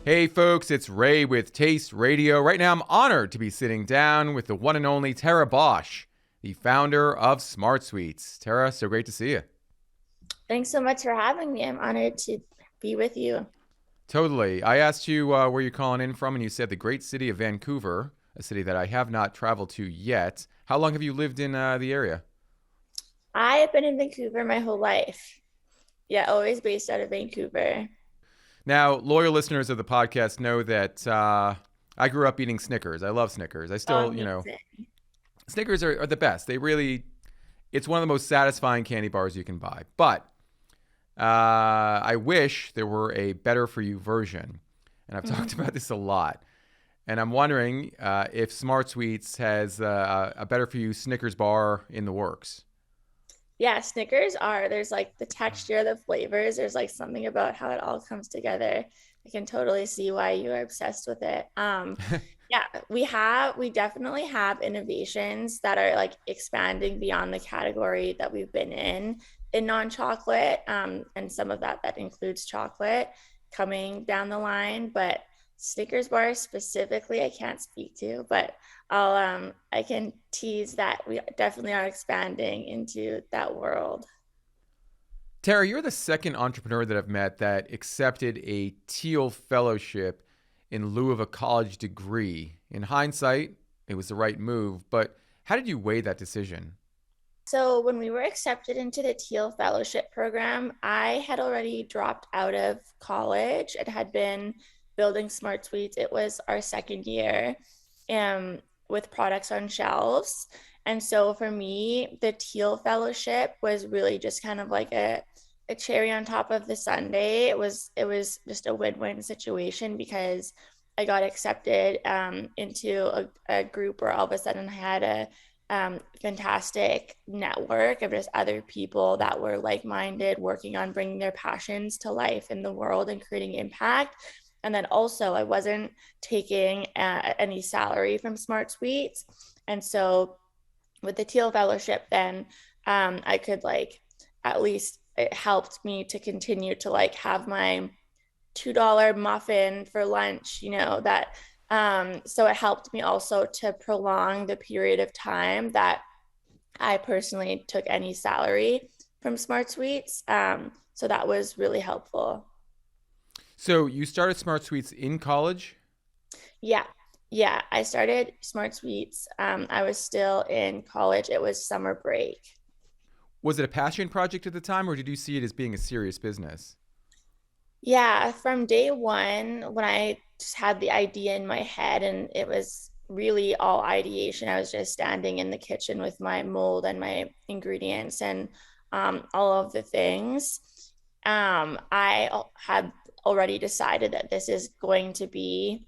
Hey folks, it's Ray with Taste Radio. Right now I'm honored to be sitting down with the one and only Tara Bosch, the founder of SmartSweets. Tara, so great to see you. Thanks so much for having me. I'm honored to be with you. Totally. I asked you where you're calling in from, and you said the great city of Vancouver, a city that I have not traveled to yet. How long have you lived in the area? I have been in Vancouver my whole life. Yeah, always based out of Vancouver. Now, loyal listeners of the podcast know that I grew up eating Snickers. I love Snickers. I Oh, still, amazing. Snickers are the best. It's one of the most satisfying candy bars you can buy. But I wish there were a better for you version. And I've talked Mhm. about this a lot. And I'm wondering if Smart Sweets has a better for you Snickers bar in the works. Yeah, there's like the texture, the flavors. There's like something about how it all comes together. I can totally see why you are obsessed with it. Yeah, we definitely have innovations that are like expanding beyond the category that we've been in non-chocolate. And some of that includes chocolate coming down the line, but Snickers bars specifically, I can't speak to, but I can tease that we definitely are expanding into that world. Tara, you're the second entrepreneur that I've met that accepted a Teal Fellowship in lieu of a college degree. In hindsight, it was the right move, but how did you weigh that decision? So when we were accepted into the Teal Fellowship program, I had already dropped out of college. It had been building SmartSweets. It was our second year um, with products on shelves. And so for me, the Teal Fellowship was really just kind of like a cherry on top of the sundae. It was just a win-win situation because I got accepted into a group where all of a sudden I had a fantastic network of just other people that were like-minded, working on bringing their passions to life in the world and creating impact. And then also, I wasn't taking any salary from Smart Sweets, and so with the Teal Fellowship, then I could like at least it helped me to continue to like have my $2 muffin for lunch, that so it helped me also to prolong the period of time that I personally took any salary from Smart Sweets. So that was really helpful. So you started Smart Sweets in college? Yeah. Yeah. I started Smart Sweets. I was still in college. It was summer break. Was it a passion project at the time, or did you see it as being a serious business? Yeah, from day one, when I just had the idea in my head and it was really all ideation, I was just standing in the kitchen with my mold and my ingredients and all of the things. I had already decided that this is going to be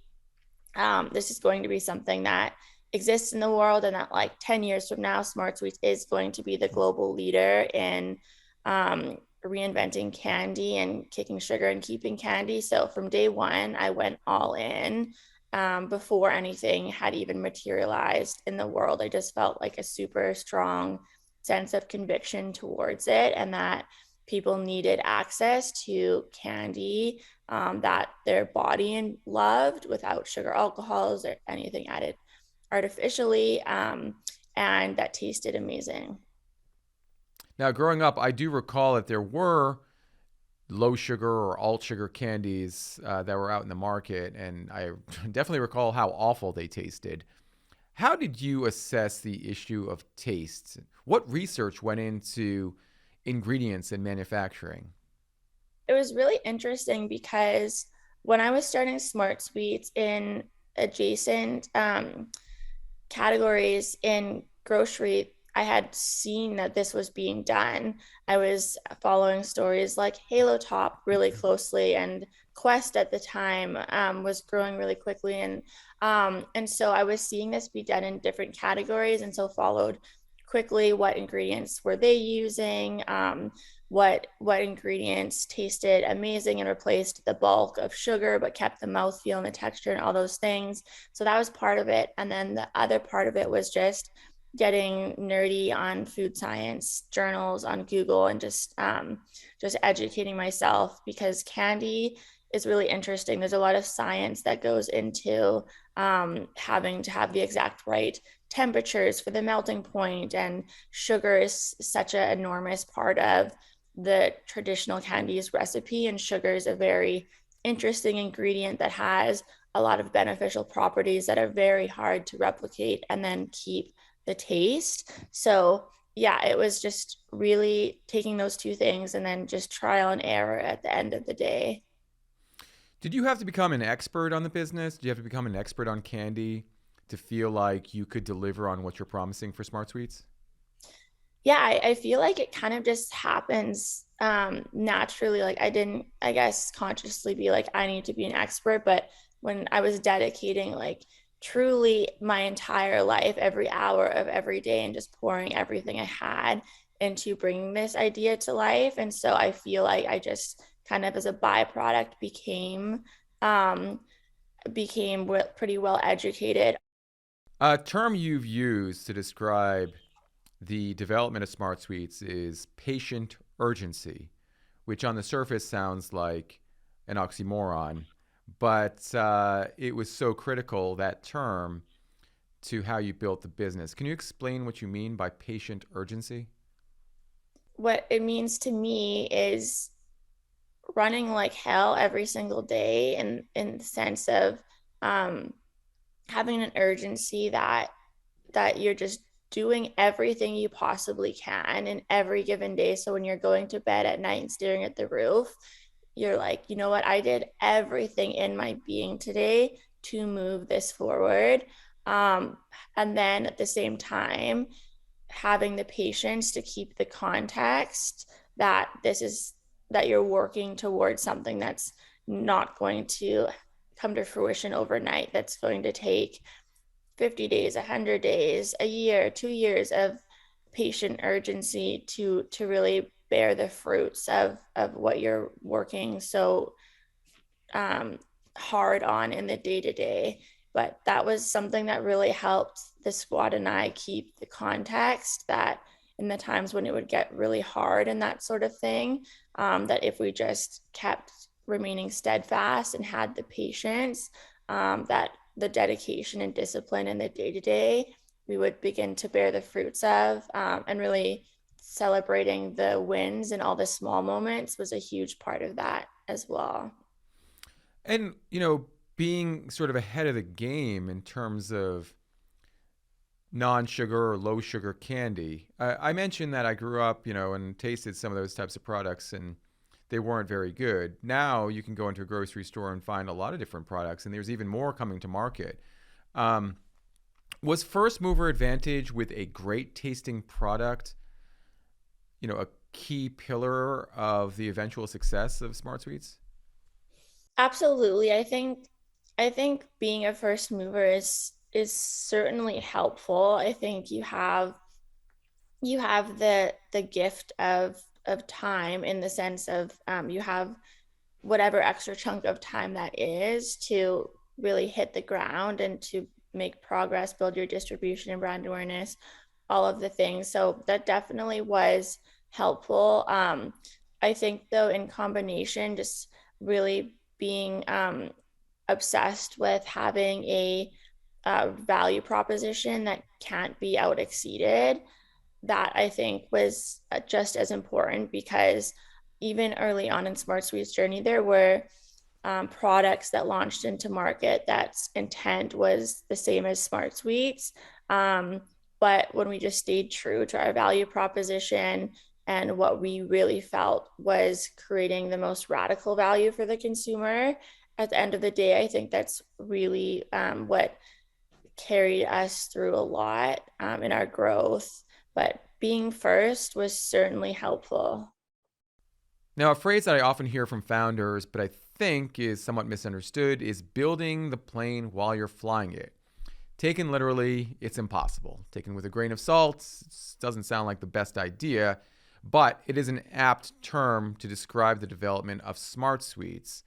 something that exists in the world, and that like 10 years from now, Smart Sweets is going to be the global leader in reinventing candy and kicking sugar and keeping candy. So from day one, I went all in before anything had even materialized in the world. I just felt like a super strong sense of conviction towards it, and that people needed access to candy that their body loved without sugar alcohols or anything added artificially, and that tasted amazing. Now, growing up, I do recall that there were low sugar or alt sugar candies that were out in the market, and I definitely recall how awful they tasted. How did you assess the issue of taste? What research went into ingredients and manufacturing? It was really interesting because when I was starting Smart Sweets in adjacent categories in grocery, I had seen that this was being done. I was following stories like Halo Top really closely, and Quest at the time was growing really quickly, and so I was seeing this be done in different categories, and so followed quickly what ingredients were they using, what ingredients tasted amazing and replaced the bulk of sugar but kept the mouthfeel and the texture and all those things. So that was part of it. And then the other part of it was just getting nerdy on food science journals on Google, and just educating myself, because candy is really interesting. There's a lot of science that goes into having to have the exact right temperatures for the melting point, and sugar is such an enormous part of the traditional candies recipe, and sugar is a very interesting ingredient that has a lot of beneficial properties that are very hard to replicate and then keep the taste. So yeah, it was just really taking those two things and then just trial and error at the end of the day. Did you have to become an expert on the business? Did you have to become an expert on candy to feel like you could deliver on what you're promising for SmartSweets? Yeah, I feel like it kind of just happens naturally. Like I didn't, I guess, consciously be like, I need to be an expert. But when I was dedicating like truly my entire life, every hour of every day, and just pouring everything I had into bringing this idea to life. And so I feel like I just kind of as a byproduct um, became pretty well educated. A term you've used to describe the development of SmartSweets is patient urgency, which on the surface sounds like an oxymoron, but it was so critical, that term, to how you built the business. Can you explain what you mean by patient urgency? What it means to me is running like hell every single day, in the sense of um having an urgency that you're just doing everything you possibly can in every given day. So when you're going to bed at night and staring at the roof, you're like, you know what, I did everything in my being today to move this forward. um and then at the same time having the patience to keep the context that this is that you're working towards something that's not going to come to fruition overnight, that's going to take 50 days, 100 days, a year, 2 years of patient urgency to really bear the fruits of what you're working so um, hard on in the day to day. But that was something that really helped the squad and I keep the context, that in the times when it would get really hard and that sort of thing, that if we just kept remaining steadfast and had the patience, that the dedication and discipline in the day to day, we would begin to bear the fruits of, and really celebrating the wins and all the small moments was a huge part of that as well. And, being sort of ahead of the game in terms of non sugar or low sugar candy. I mentioned that I grew up, and tasted some of those types of products, and they weren't very good. Now you can go into a grocery store and find a lot of different products, and there's even more coming to market. Um, was first mover advantage with a great tasting product, a key pillar of the eventual success of Smart Sweets? Absolutely. I think being a first mover is certainly helpful. I think you have the gift of time, in the sense of you have whatever extra chunk of time that is to really hit the ground and to make progress, build your distribution and brand awareness, all of the things. So that definitely was helpful. I think though, in combination, just really being obsessed with having a value proposition that can't be out exceeded, that I think was just as important, because even early on in SmartSweet's journey, there were products that launched into market that's intent was the same as SmartSweets. But when we just stayed true to our value proposition and what we really felt was creating the most radical value for the consumer, at the end of the day, I think that's really what carried us through a lot in our growth. But being first was certainly helpful. Now, a phrase that I often hear from founders, but I think is somewhat misunderstood, is building the plane while you're flying it. Taken literally, it's impossible. Taken with a grain of salt, it doesn't sound like the best idea, but it is an apt term to describe the development of smart sweets.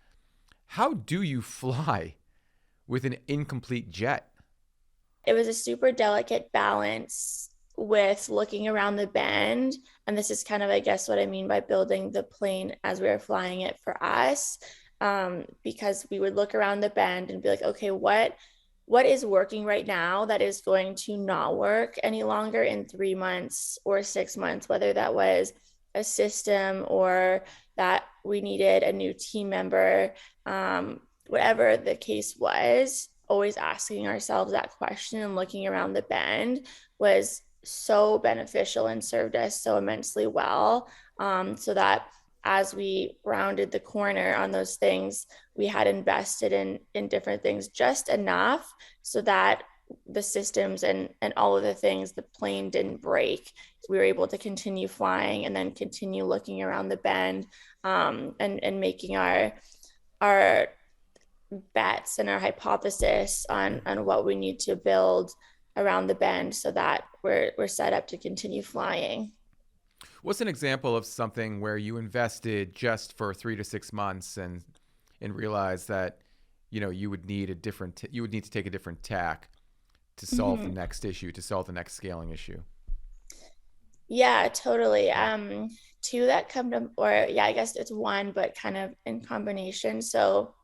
How do you fly with an incomplete jet? It was a super delicate balance with looking around the bend. And this is kind of, I guess, what I mean by building the plane as we were flying it for us. because we would look around the bend and be like, okay, what is working right now that is going to not work any longer in 3 months or 6 months, whether that was a system or that we needed a new team member, whatever the case was, always asking ourselves that question and looking around the bend was so beneficial and served us so immensely well. So that as we rounded the corner on those things, we had invested in different things just enough so that the systems and all of the things, the plane didn't break. We were able to continue flying and then continue looking around the bend, and making our bets and our hypothesis on what we need to build around the bend so that we're set up to continue flying. What's an example of something where you invested just for 3 to 6 months and realized that you would need you would need to take a different tack to solve the Mm-hmm. next issue, to solve the next scaling issue? Yeah, totally. Two that come to, or yeah, I guess it's one, but kind of in combination. So,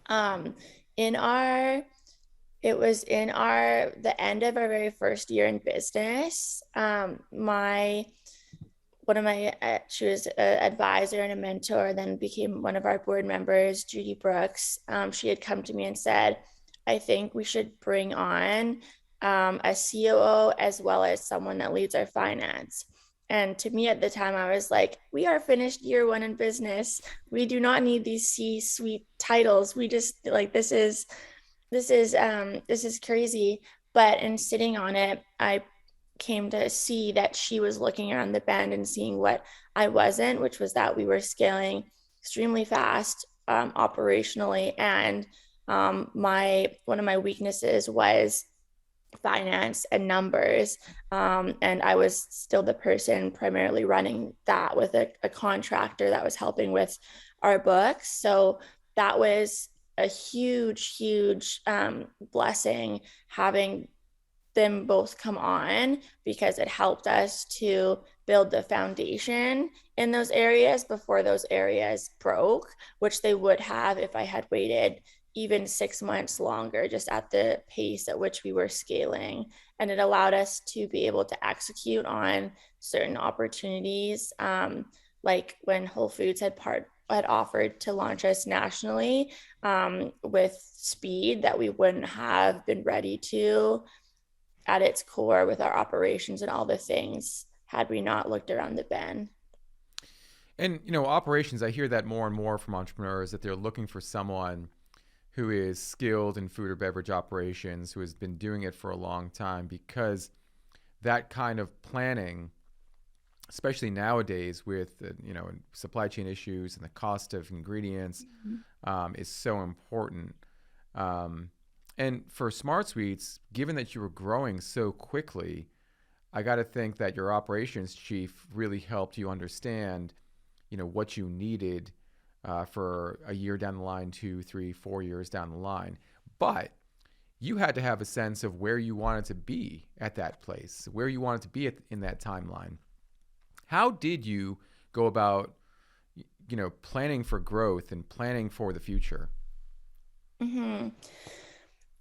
um, in our, it was in the end of our very first year in business. One of my, she was an advisor and a mentor, then became one of our board members, Judy Brooks. She had come to me and said, I think we should bring on a COO as well as someone that leads our finance. And to me at the time, I was like, we are finished year one in business. We do not need these C-suite titles. We just like this is crazy. But in sitting on it, I came to see that she was looking around the bend and seeing what I wasn't, which was that we were scaling extremely fast, operationally, and my one of my weaknesses was finance and numbers. And I was still the person primarily running that with a contractor that was helping with our books. So that was a huge, huge blessing having them both come on because it helped us to build the foundation in those areas before those areas broke, which they would have if I had waited even 6 months longer, just at the pace at which we were scaling. And it allowed us to be able to execute on certain opportunities, like when Whole Foods had offered to launch us nationally, with speed that we wouldn't have been ready to at its core with our operations and all the things had we not looked around the bend. And operations, I hear that more and more from entrepreneurs, that they're looking for someone who is skilled in food or beverage operations, who has been doing it for a long time, because that kind of planning, especially nowadays with supply chain issues and the cost of ingredients, is so important. Um, and for SmartSweets, given that you were growing so quickly, I got to think that your operations chief really helped you understand, what you needed for a year down the line, 2, 3, 4 years down the line. But you had to have a sense of where you wanted to be at that place, where you wanted to be in that timeline. How did you go about, planning for growth and planning for the future? Mm-hmm.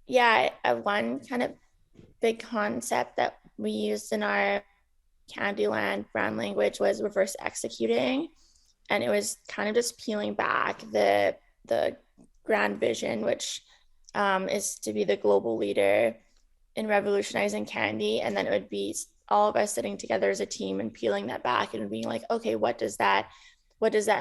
Yeah, one kind of big concept that we used in our Candyland brand language was reverse executing, and it was kind of just peeling back the grand vision, which is to be the global leader in revolutionizing candy, and then it would be all of us sitting together as a team and peeling that back and being like, okay, what does that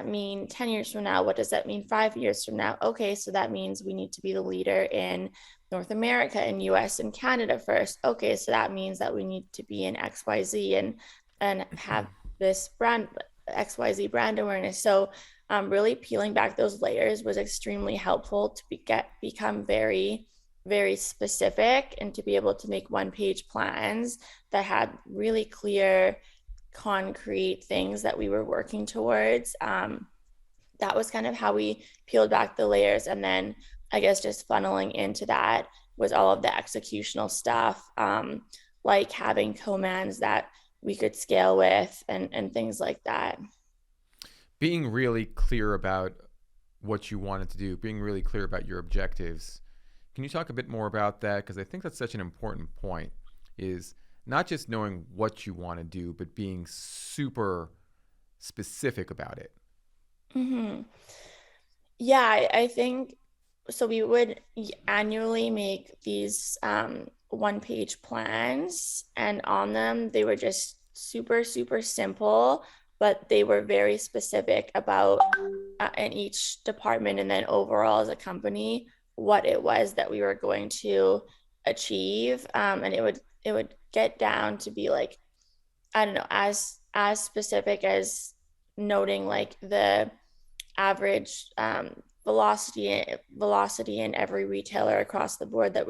mean 10 years from now? What does that mean 5 years from now? Okay, so that means we need to be the leader in North America and US and Canada first. Okay, so that means that we need to be in XYZ and have this brand XYZ brand awareness. So really peeling back those layers was extremely helpful to become very, very specific and to be able to make one-page plans that had really clear, concrete things that we were working towards. That was kind of how we peeled back the layers. And then I guess just funneling into that was all of the executional stuff, like having commands that we could scale with and things like that. Being really clear about what you wanted to do, being really clear about your objectives. Can you talk a bit more about that? Because I think that's such an important point, is not just knowing what you want to do, but being super specific about it. Hmm. Yeah, I think so. We would annually make these one-page plans, and on them, they were just super, super simple, but they were very specific about in each department and then overall as a company what it was that we were going to achieve. And it would get down to be like, I don't know, as specific as noting like the average velocity in every retailer across the board that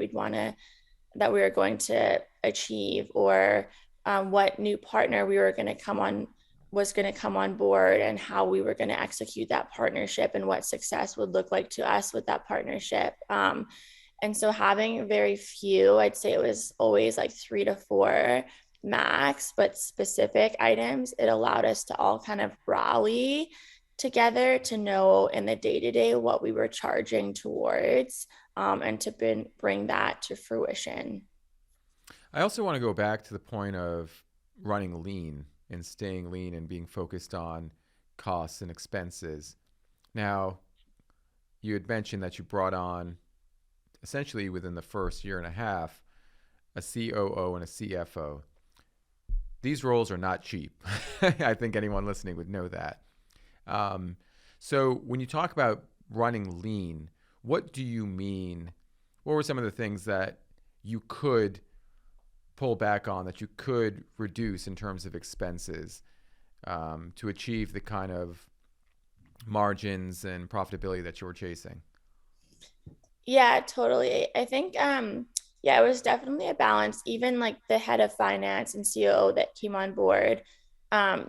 that we were going to achieve, or what new partner we were going to come on was going to come on board, and how we were going to execute that partnership and what success would look like to us with that partnership. And so having very few, I'd say it was always like 3 to 4 max, but specific items, it allowed us to all kind of rally together to know in the day to day what we were charging towards, and to bring that to fruition. I also want to go back to the point of running lean and staying lean and being focused on costs and expenses. Now, you had mentioned that you brought on, essentially within the first year and a half, a COO and a CFO. These roles are not cheap. I think anyone listening would know that. Um, so when you talk about running lean, what do you mean? What were some of the things that you could pull back on, that you could reduce in terms of expenses, to achieve the kind of margins and profitability that you were chasing? Yeah, totally. I think yeah, it was definitely a balance. Even like the head of finance and COO that came on board,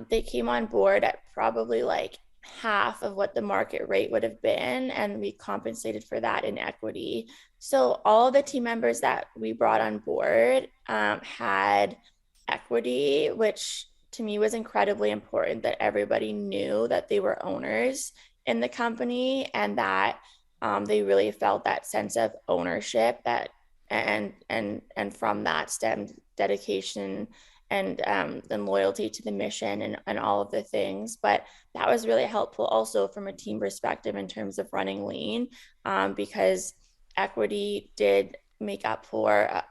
they came on board at probably like half of what the market rate would have been, and we compensated for that in equity. So all the team members that we brought on board had equity, which to me was incredibly important, that everybody knew that they were owners in the company, and that they really felt that sense of ownership, that and from that stemmed dedication and loyalty to the mission and all of the things. But that was really helpful also from a team perspective in terms of running lean, because equity did make up for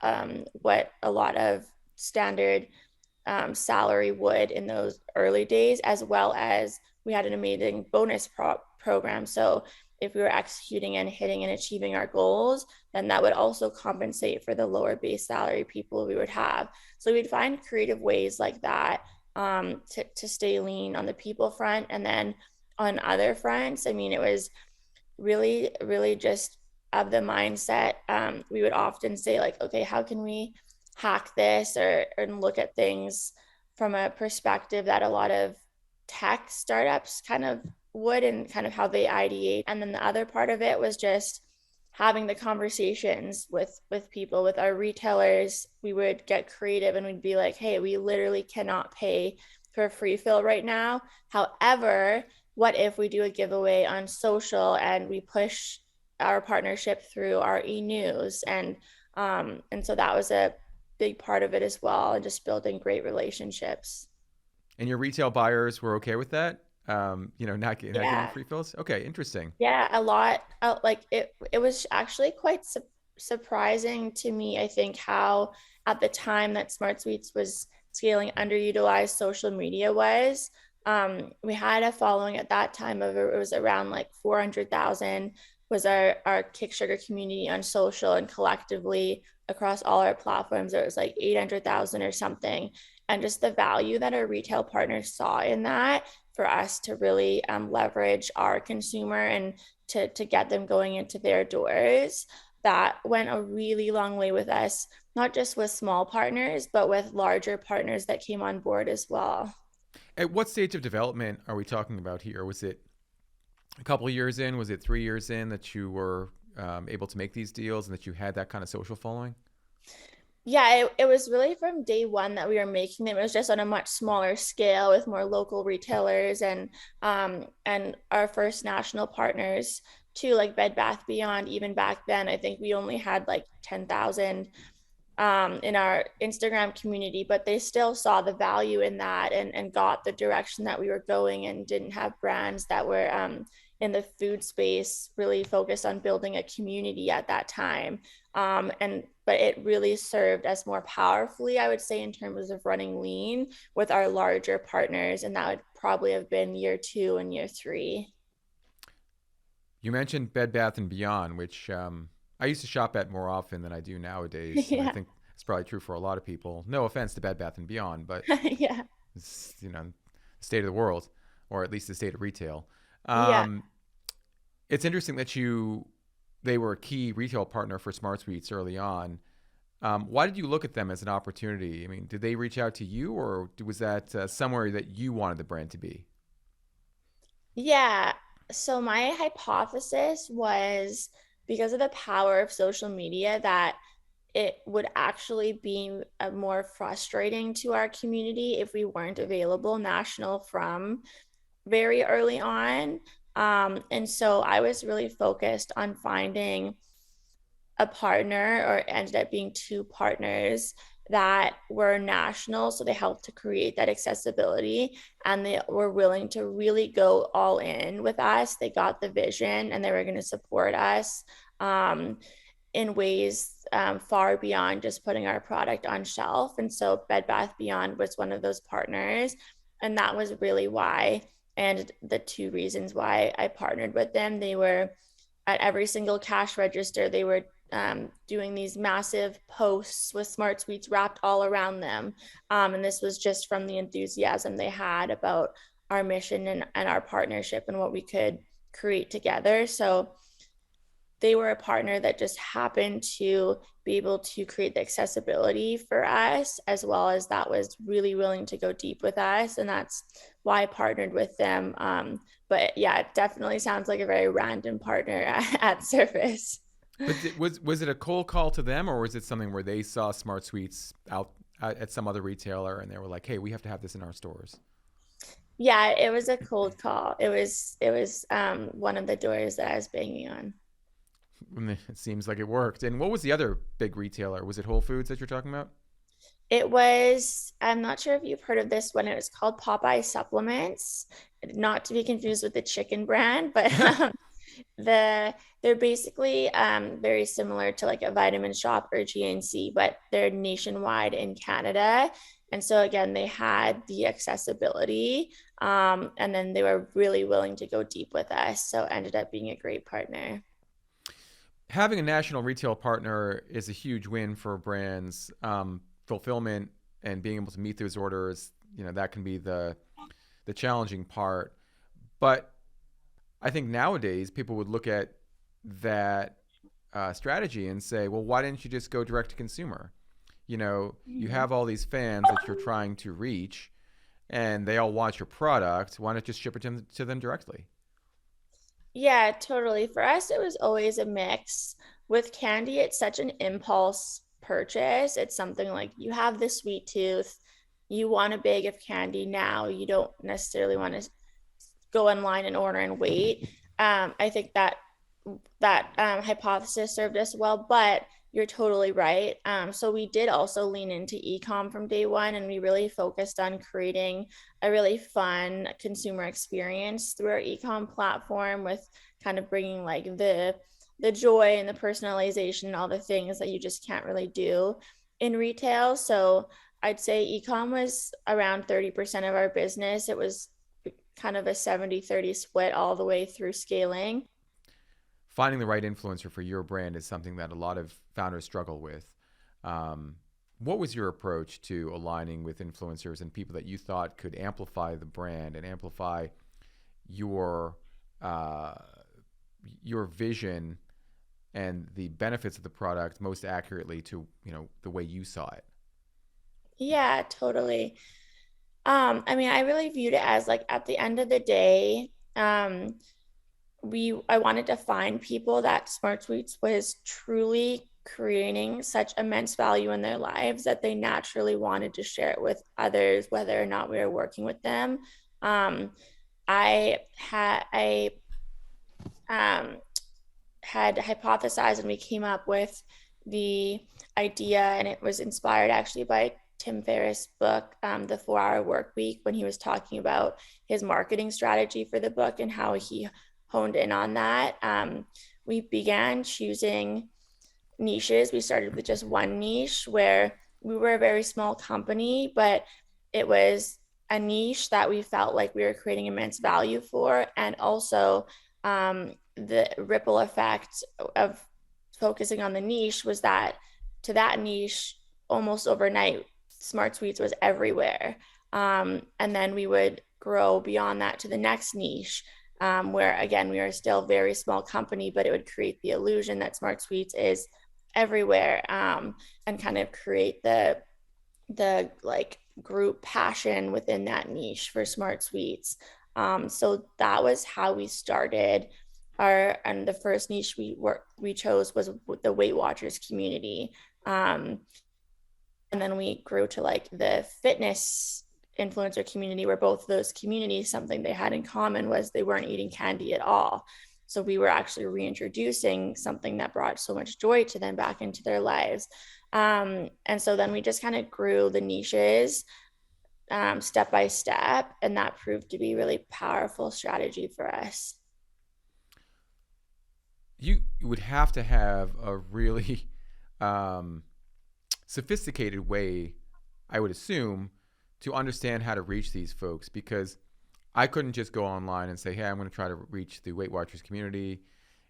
what a lot of standard salary would in those early days, as well as we had an amazing program. So if we were executing and hitting and achieving our goals, then that would also compensate for the lower base salary people we would have. So we'd find creative ways like that, to stay lean on the people front. And then on other fronts, I mean, it was really, really just of the mindset. We would often say, like, okay, how can we hack this, or and look at things from a perspective that a lot of tech startups kind of would, and kind of how they ideate. And then the other part of it was just having the conversations with people, with our retailers. We would get creative and we'd be like, hey, we literally cannot pay for a free fill right now. However, what if we do a giveaway on social and we push our partnership through our e-news? And so that was a big part of it as well, and just building great relationships. And your retail buyers were okay with that? Not giving Yeah. free fills? Okay, interesting. Yeah, a lot. Like it was actually quite surprising to me, I think, how at the time that SmartSweets was scaling, underutilized social media was. We had a following at that time of, it was around like 400,000 was our Kick Sugar community on social, and collectively across all our platforms, it was like 800,000 or something. And just the value that our retail partners saw in that, for us to really leverage our consumer and to get them going into their doors, that went a really long way with us, not just with small partners, but with larger partners that came on board as well. At what stage of development are we talking about here? Was it a couple of years in? Was it 3 years in that you were able to make these deals and that you had that kind of social following? Yeah, it was really from day one that we were making them. It was just on a much smaller scale with more local retailers and our first national partners too, like Bed Bath Beyond. Even back then, I think we only had like 10,000 in our Instagram community, but they still saw the value in that and got the direction that we were going and didn't have brands that were in the food space really focused on building a community at that time. But it really served us more powerfully, I would say, in terms of running lean with our larger partners, and that would probably have been year 2 and year 3. You mentioned Bed Bath and Beyond, which I used to shop at more often than I do nowadays, and I Yeah. think it's probably true for a lot of people. No offense to Bed Bath and Beyond, but Yeah. it's, the state of the world, or at least the state of retail. Yeah. Um, it's interesting that they were a key retail partner for SmartSweets early on. Why did you look at them as an opportunity? I mean, did they reach out to you, or was that somewhere that you wanted the brand to be? Yeah. So my hypothesis was because of the power of social media that it would actually be more frustrating to our community if we weren't available national from very early on. And so I was really focused on finding a partner, or ended up being two partners that were national. So they helped to create that accessibility and they were willing to really go all in with us. They got the vision and they were going to support us in ways far beyond just putting our product on shelf. And so Bed Bath Beyond was one of those partners. And that was really why, and the two reasons why I partnered with them. They were at every single cash register, they were doing these massive posts with SmartSweets wrapped all around them. And this was just from the enthusiasm they had about our mission and our partnership and what we could create together. So they were a partner that just happened to be able to create the accessibility for us, as well as that was really willing to go deep with us. And that's why I partnered with them. But yeah, it definitely sounds like a very random partner at surface. But was it a cold call to them, or was it something where they saw SmartSweets out at some other retailer and they were like, "Hey, we have to have this in our stores." Yeah, it was a cold call. It was one of the doors that I was banging on. It seems like it worked. And what was the other big retailer? Was it Whole Foods that you're talking about? It was, I'm not sure if you've heard of this one. It was called Popeye Supplements, not to be confused with the chicken brand, but they're basically very similar to like a Vitamin Shop or GNC, but they're nationwide in Canada. And so again, they had the accessibility, and then they were really willing to go deep with us. So ended up being a great partner. Having a national retail partner is a huge win for brands. Fulfillment and being able to meet those orders, that can be the challenging part. But I think nowadays people would look at that strategy and say, well, why didn't you just go direct to consumer? You Mhm. have all these fans that you're trying to reach, and they all want your product. Why not just ship it to them directly? Yeah, totally. For us, it was always a mix. With candy, it's such an impulse purchase. It's something like you have the sweet tooth, you want a bag of candy now. You don't necessarily want to go online and order and wait. I think that hypothesis served us well, but you're totally right. So we did also lean into ecom from day one, and we really focused on creating a really fun consumer experience through our ecom platform, with kind of bringing like the joy and the personalization and all the things that you just can't really do in retail. So I'd say ecom was around 30% of our business. It was kind of a 70-30 split all the way through scaling. Finding the right influencer for your brand is something that a lot of founders struggle with. Um, what was your approach to aligning with influencers and people that you thought could amplify the brand and amplify your uh, your vision and the benefits of the product most accurately to the way you saw it? Yeah, totally. I mean, I really viewed it as like at the end of the day, I wanted to find people that SmartSweets was truly creating such immense value in their lives that they naturally wanted to share it with others, whether or not we were working with them. Um, I um, had hypothesized and we came up with the idea, and it was inspired actually by Tim Ferriss' book, The 4 Hour Work Week, when he was talking about his marketing strategy for the book and how he honed in on that. We began choosing niches. We started with just one niche where we were a very small company, but it was a niche that we felt like we were creating immense value for. And also, the ripple effect of focusing on the niche was that to that niche, almost overnight, SmartSweets was everywhere. And then we would grow beyond that to the next niche, where again, we are still a very small company, but it would create the illusion that SmartSweets is everywhere, and kind of create the like group passion within that niche for SmartSweets. So that was how we started our, and the first niche we chose was the Weight Watchers community. And then we grew to like the fitness influencer community, where both of those communities, something they had in common was they weren't eating candy at all. So we were actually reintroducing something that brought so much joy to them back into their lives. And so then we just kind of grew the niches, step by step, and that proved to be a really powerful strategy for us. You would have to have a really um, sophisticated way, I would assume, to understand how to reach these folks, because I couldn't just go online and say, hey, I'm going to try to reach the Weight Watchers community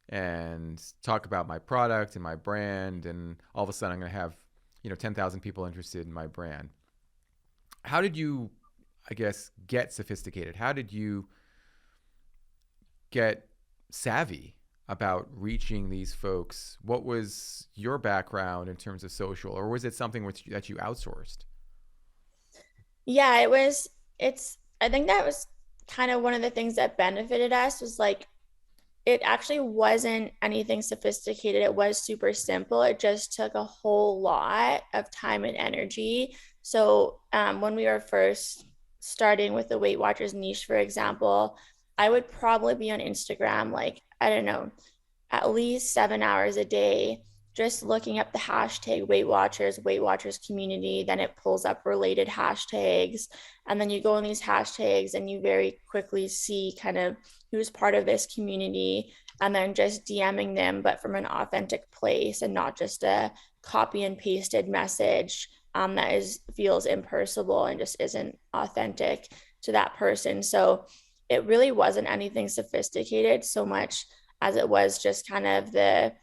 and talk about my product and my brand, and all of a sudden I'm going to have 10,000 people interested in my brand. How did you, I guess, get sophisticated? How did you get savvy about reaching these folks? What was your background in terms of social, or was it something that you outsourced? Yeah, I think that was kind of one of the things that benefited us was like it actually wasn't anything sophisticated. It was super simple. It just took a whole lot of time and energy. So when we were first starting with the Weight Watchers niche, for example, I would probably be on Instagram, like, I don't know, at least 7 hours a day, just looking up the hashtag Weight Watchers community. Then it pulls up related hashtags. And then you go in these hashtags and you very quickly see kind of who's part of this community, and then just DMing them, but from an authentic place and not just a copy and pasted message, that feels impersonal and just isn't authentic to that person. So it really wasn't anything sophisticated so much as it was just kind of the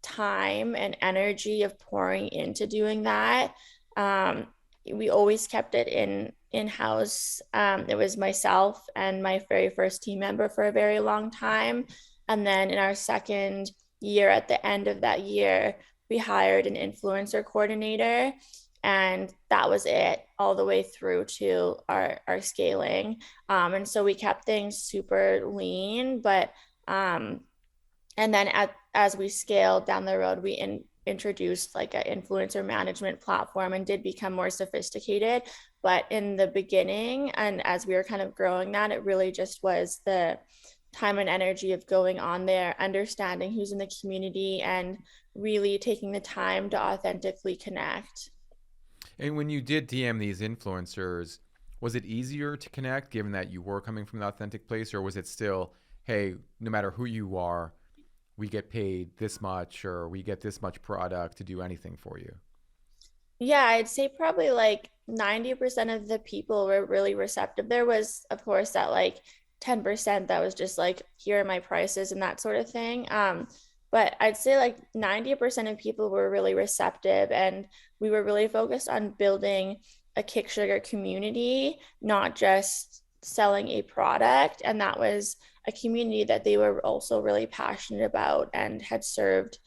time and energy of pouring into doing that. Um, we always kept it in house. It was myself and my very first team member for a very long time, and then in our second year, at the end of that year, we hired an influencer coordinator, and that was it all the way through to our scaling. And so we kept things super lean, but um, and then as we scaled down the road, we introduced like an influencer management platform and did become more sophisticated. But in the beginning, and as we were kind of growing that, it really just was the time and energy of going on there, understanding who's in the community, and really taking the time to authentically connect. And when you did DM these influencers, was it easier to connect given that you were coming from an authentic place, or was it still, hey, no matter who you are, we get paid this much, or we get this much product to do anything for you? Yeah, I'd say probably like 90% of the people were really receptive. There was, of course, that like 10% that was just like, here are my prices and that sort of thing. But I'd say like 90% of people were really receptive, and we were really focused on building a Kick Sugar community, not just selling a product. And that was a community that they were also really passionate about and had served.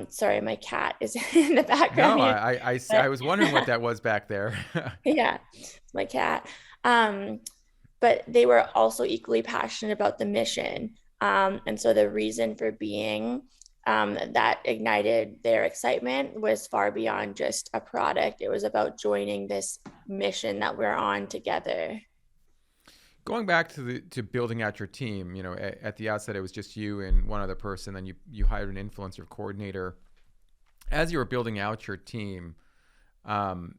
Sorry, my cat is in the background No, here, I but was wondering what that was back there. yeah, it's my cat. Um, but they were also equally passionate about the mission. And so the reason for being that ignited their excitement was far beyond just a product. It was about joining this mission that we're on together. Going back to the building out your team, at the outset it was just you and one other person. Then you hired an influencer coordinator. As you were building out your team, um,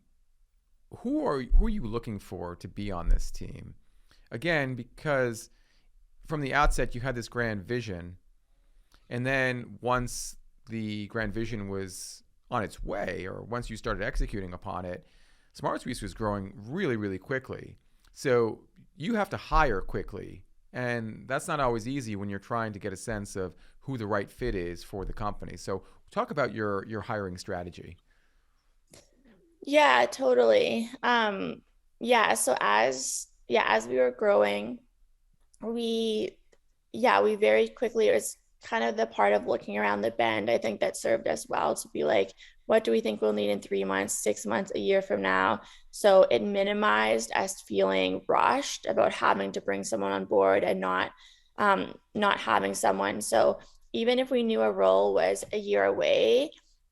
who are you looking for to be on this team? Again, because from the outset you had this grand vision, and then once the grand vision was on its way, or once you started executing upon it, SmartSweets was growing really, really quickly. So you have to hire quickly. And that's not always easy when you're trying to get a sense of who the right fit is for the company. So talk about your hiring strategy. Yeah, totally. Yeah, so as we were growing, we we very quickly, it was kind of the part of looking around the bend, I think, that served us well to be like, what do we think we'll need in 3 months, 6 months, a year from now? So it minimized us feeling rushed about having to bring someone on board and not having someone. So even if we knew a role was a year away,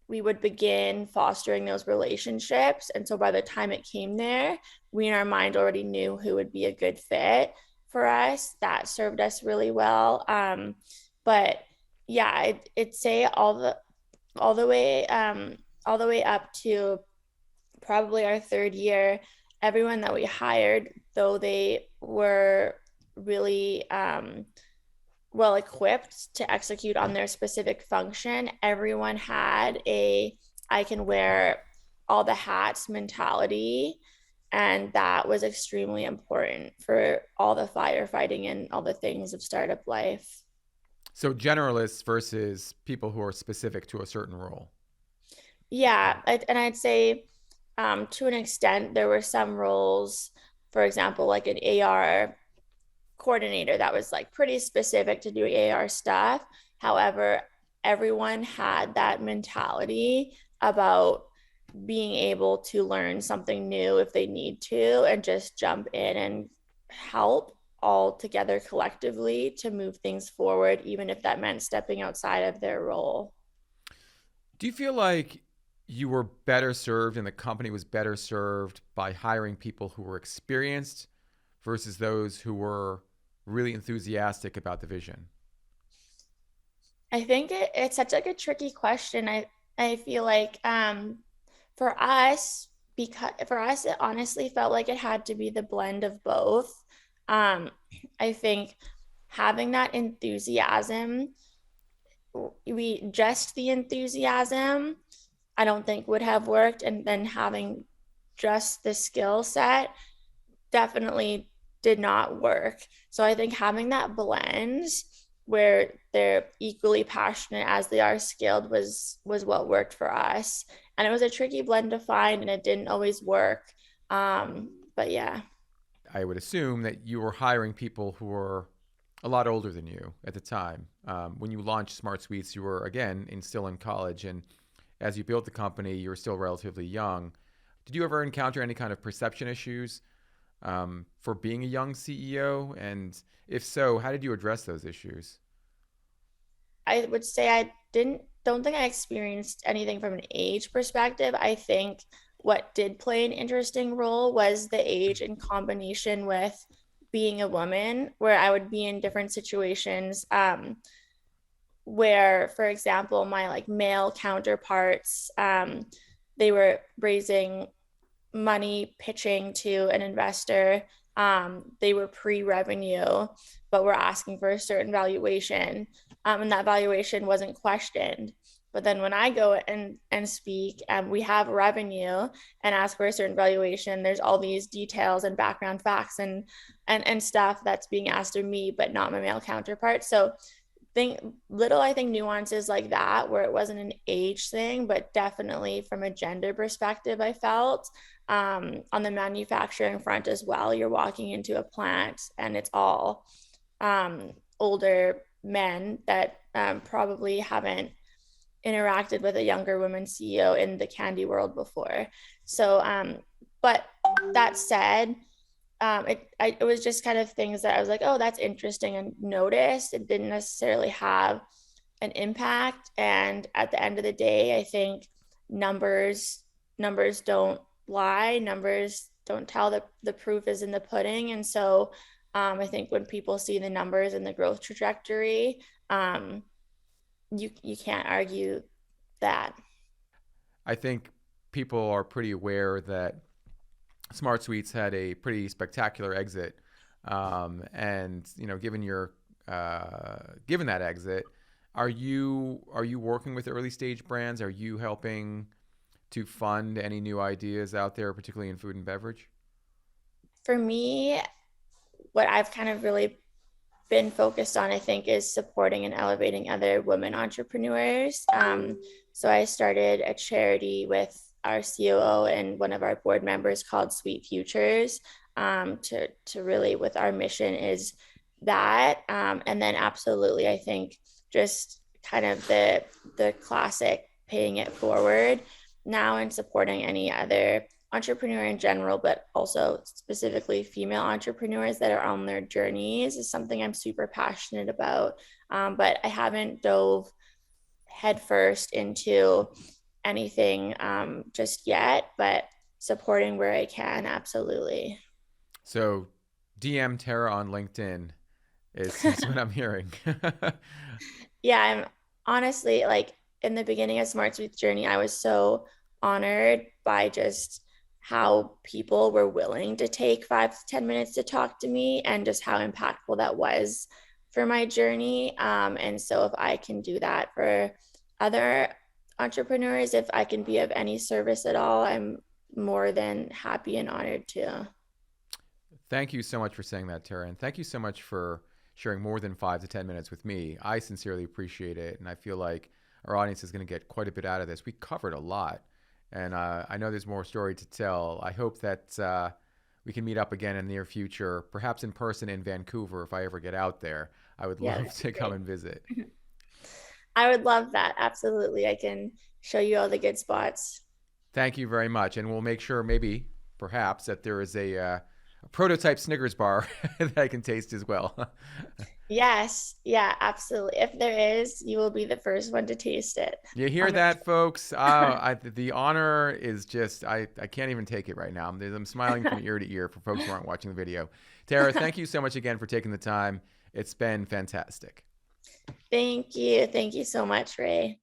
we would begin fostering those relationships. And so by the time it came there, we in our mind already knew who would be a good fit for us. That served us really well. But yeah, I'd say all the way all the way up to probably our third year, everyone that we hired, though they were really well equipped to execute on their specific function, everyone had a I can wear all the hats mentality. And that was extremely important for all the firefighting and all the things of startup life. So generalists versus people who are specific to a certain role. Yeah, and I'd say to an extent, there were some roles, for example, like an AR coordinator that was like pretty specific to doing AR stuff. However, everyone had that mentality about being able to learn something new if they need to and just jump in and help all together collectively to move things forward, even if that meant stepping outside of their role. Do you feel like you were better served and the company was better served by hiring people who were experienced versus those who were really enthusiastic about the vision? I think it's such like a tricky question. I feel like for us, because for us it honestly felt like it had to be the blend of both. um I think having that enthusiasm, we just the enthusiasm I don't think would have worked, and then having just the skill set definitely did not work. So I think having that blend where they're equally passionate as they are skilled was what worked for us. And it was a tricky blend to find, and it didn't always work. But yeah. I would assume that you were hiring people who were a lot older than you at the time. When you launched SmartSweets, you were, again, still in college. And as you built the company, you were still relatively young. Did you ever encounter any kind of perception issues for being a young CEO? And if so, how did you address those issues? I would say I didn't don't think I experienced anything from an age perspective. I think what did play an interesting role was the age in combination with being a woman, where I would be in different situations where, for example, my like male counterparts, they were raising money pitching to an investor. They were pre-revenue, but were asking for a certain valuation, and that valuation wasn't questioned. But then when I go and speak, and we have revenue and ask for a certain valuation, there's all these details and background facts and stuff that's being asked of me, but not my male counterpart. So think I think nuances like that where it wasn't an age thing, but definitely from a gender perspective, I felt on the manufacturing front as well. You're walking into a plant and it's all older men that probably haven't interacted with a younger woman CEO in the candy world before. So, but that said, it was just kind of things that I was like, oh, that's interesting, and noticed. It didn't necessarily have an impact. And at the end of the day, I think numbers numbers don't lie. Numbers don't tell. The proof is in the pudding. And so I think when people see the numbers and the growth trajectory, um, you can't argue that. I think people are pretty aware that SmartSweets had a pretty spectacular exit, and given that exit, are you working with early stage brands? Are you helping to fund any new ideas out there, particularly in food and beverage? For me, what I've kind of really been focused on, I think, is supporting and elevating other women entrepreneurs. So I started a charity with our COO and one of our board members called Sweet Futures, to really, with our mission is that. And then absolutely, I think just kind of the classic paying it forward now and supporting any other entrepreneur in general, but also specifically female entrepreneurs that are on their journeys is something I'm super passionate about. But I haven't dove headfirst into anything just yet, but supporting where I can, absolutely. So, DM Tara on LinkedIn is what I'm hearing. Yeah, I'm honestly like in the beginning of SmartSweet's journey, I was so honored by just how people were willing to take 5 to 10 minutes to talk to me and just how impactful that was for my journey. And so if I can do that for other entrepreneurs, if I can be of any service at all, I'm more than happy and honored to. Thank you so much for saying that, Tara, and thank you so much for sharing more than 5 to 10 minutes with me. I sincerely appreciate it, and I feel like our audience is going to get quite a bit out of this. We covered a lot, and I know there's more story to tell. I hope that we can meet up again in the near future, perhaps in person in Vancouver if I ever get out there. I would Yeah, love that'd to be come great. and visit. I would love that. Absolutely. I can show you all the good spots. Thank you very much, and we'll make sure maybe, perhaps, that there is a prototype Snickers bar that I can taste as well. Yes, yeah, absolutely. If there is, you will be the first one to taste it You hear on the that, folks? The honor is just, I can't even take it right now. I'm smiling from ear to ear for folks who aren't watching the video. Tara, thank you so much again for taking the time. It's been fantastic. Thank you. Thank you so much, Ray.